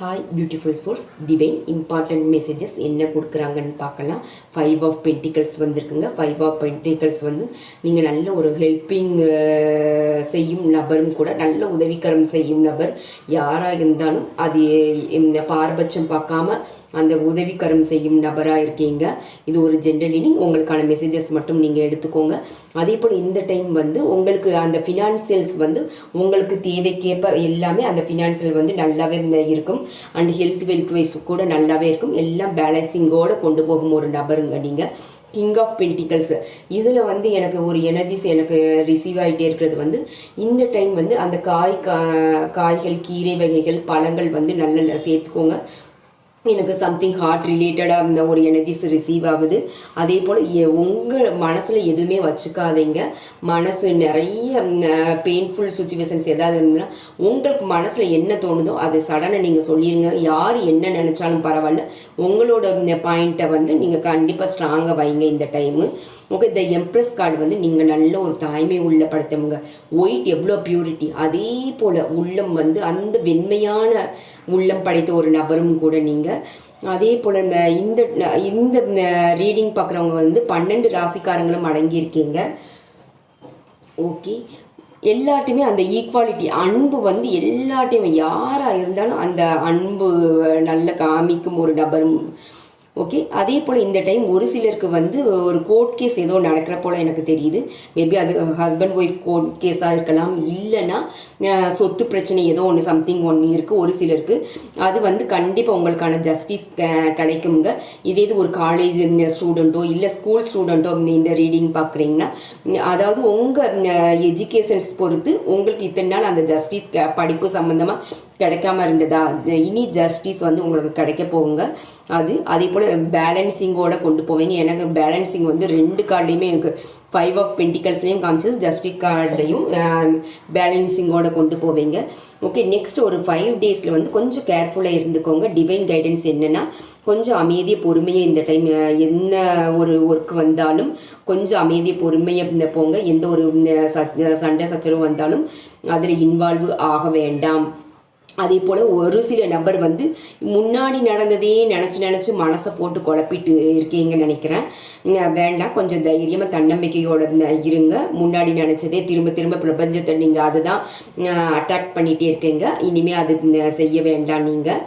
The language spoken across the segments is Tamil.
Hi beautiful source divine important messages என்ன கொடுக்குறாங்கன்னு பார்க்கலாம். 5 ஆஃப் பென்டிகல்ஸ் வந்திருக்குங்க. 5 ஆஃப் பென்டிகல்ஸ் வந்து நீங்கள் நல்ல ஒரு ஹெல்ப்பிங் செய்யும் நபரும் கூட, நல்ல உதவிக்கரம் செய்யும் நபர் யாராக இருந்தாலும் அது இந்த பாரபட்சம் பார்க்காம அந்த உதவிக்கரம் செய்யும் நபராக இருக்கீங்க. இது ஒரு ஜென்ரல் ரீடிங், உங்களுக்கான மெசேஜஸ் மட்டும் நீங்கள் எடுத்துக்கோங்க. அதே போல் இந்த டைம் வந்து உங்களுக்கு அந்த ஃபினான்சியல்ஸ் வந்து உங்களுக்கு தேவைக்கேற்ப எல்லாமே அந்த ஃபினான்சியல் வந்து நல்லாவே இருக்கும். அண்ட் ஹெல்த் வெல்த் வைஸ் கூட நல்லாவே இருக்கும். எல்லாம் பேலன்சிங்கோடு கொண்டு போகும் ஒரு நபருங்க நீங்கள். கிங் ஆஃப் பென்டிகல்ஸ் இதில் வந்து எனக்கு ஒரு எனர்ஜிஸ் எனக்கு ரிசீவ் ஆகிட்டே இருக்கிறது வந்து இந்த டைம் வந்து அந்த காய்கள் கீரை வகைகள் பழங்கள் வந்து நல்ல சேர்த்துக்கோங்க. எனக்கு சம்திங் ஹார்ட் ரிலேட்டடாக அந்த ஒரு எனர்ஜிஸ் ரிசீவ் ஆகுது. அதே போல் உங்கள் மனசில் எதுவுமே வச்சுக்காதீங்க. மனசு நிறைய பெயின்ஃபுல் சுச்சுவேஷன்ஸ் எதாவது இருந்ததுன்னா உங்களுக்கு மனசில் என்ன தோணுதோ அது சடனாக நீங்கள் சொல்லிடுங்க. யார் என்ன நினச்சாலும் பரவாயில்ல, உங்களோட பாயிண்ட்டை வந்து நீங்கள் கண்டிப்பாக ஸ்ட்ராங்காக வைங்க இந்த டைமு. ஓகே, இந்த எம்ப்ரெஸ் கார்டு வந்து நீங்கள் நல்ல ஒரு தாய்மை உள்ள படுத்தவங்க. ஒயிட் எவ்வளோ பியூரிட்டி, அதே போல் உள்ளம் வந்து அந்த வெண்மையான உள்ளம் படைத்த ஒரு நபரும் கூட நீங்கள். அதே போல் இந்த ரீடிங் பார்க்குறவங்க வந்து 12 ராசிக்காரங்களும் அடங்கியிருக்கீங்க. ஓகே, எல்லாட்டையுமே அந்த ஈக்குவாலிட்டி அன்பு வந்து எல்லாட்டையுமே யாராக இருந்தாலும் அந்த அன்பு நல்ல காமிக்கும் ஒரு நபரும். ஓகே, அதே போல் இந்த டைம் ஒரு சிலருக்கு வந்து ஒரு கோர்ட் கேஸ் ஏதோ நடக்கிற போல் எனக்கு தெரியுது. மேபி அது ஹஸ்பண்ட் ஒய்ஃப் கோர்ட் கேஸாக இருக்கலாம், இல்லைன்னா சொத்து பிரச்சனை ஏதோ ஒன்று சம்திங் ஒன்று இருக்குது ஒரு சிலருக்கு. அது வந்து கண்டிப்பாக உங்களுக்கான ஜஸ்டிஸ் கிடைக்குங்க. இதே இது ஒரு காலேஜ் ஸ்டூடெண்ட்டோ இல்லை ஸ்கூல் ஸ்டூடெண்ட்டோ இந்த ரீடிங் பார்க்குறீங்கன்னா, அதாவது உங்கள் எஜுகேஷன்ஸ் பொறுத்து உங்களுக்கு இத்தனை நாள் அந்த ஜஸ்டிஸ் படிப்பு சம்மந்தமாக கிடைக்காம இருந்ததா, இனி ஜஸ்டிஸ் வந்து உங்களுக்கு கிடைக்க போகுங்க. அதே போல் பேலன்சிங்கோட கொண்டு போவீங்க. எனக்கு பேலன்சிங் வந்து 2 கார்ட்லேயுமே எனக்கு 5 ஆஃப் பென்டிகல்ஸ்லையும் காமிச்சது, ஜஸ்டிஸ் கார்ட்லையும் பேலன்சிங்கோட கொண்டு போவீங்க. ஓகே, நெக்ஸ்ட் ஒரு 5 டேஸில் வந்து கொஞ்சம் கேர்ஃபுல்லாக இருந்துக்கோங்க. டிவைன் கைடன்ஸ் என்னென்னா, கொஞ்சம் அமைதியை பொறுமையை இந்த டைம் என்ன ஒரு ஒர்க் வந்தாலும் கொஞ்சம் அமைதியை பொறுமையை போங்க. எந்த ஒரு சண்டை சச்சரவு வந்தாலும் அதில் இன்வால்வ் ஆக வேண்டாம். அதே போல் ஒரு சில நபர் வந்து முன்னாடி நடந்ததே நினச்சி மனசை போட்டு குழப்பிட்டு இருக்கீங்கன்னு நினைக்கிறேன். வேண்டாம், கொஞ்சம் தைரியமாக தன்னம்பிக்கையோடு இருங்க. முன்னாடி நினச்சதே திரும்ப பிரபஞ்சத்தை நீங்கள் அதுதான் அட்ராக்ட் பண்ணிகிட்டே இருக்கீங்க. இனிமேல் அது செய்ய வேண்டாம். நீங்கள்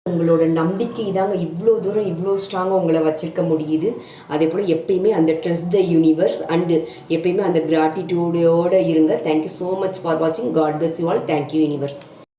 உங்களோட நம்பிக்கை தாங்க இவ்வளோ தூரம் இவ்வளோ ஸ்ட்ராங்காக உங்களை வச்சிருக்க முடியுது. அதே போல் எப்பயுமே அந்த ட்ரஸ்ட் த யூனிவர்ஸ் அண்டு எப்பயுமே அந்த கிராட்டிடியூடோடு இருங்க. தேங்க்யூ ஸோ மச் ஃபார் வாட்சிங். God bless you all. Thank you universe.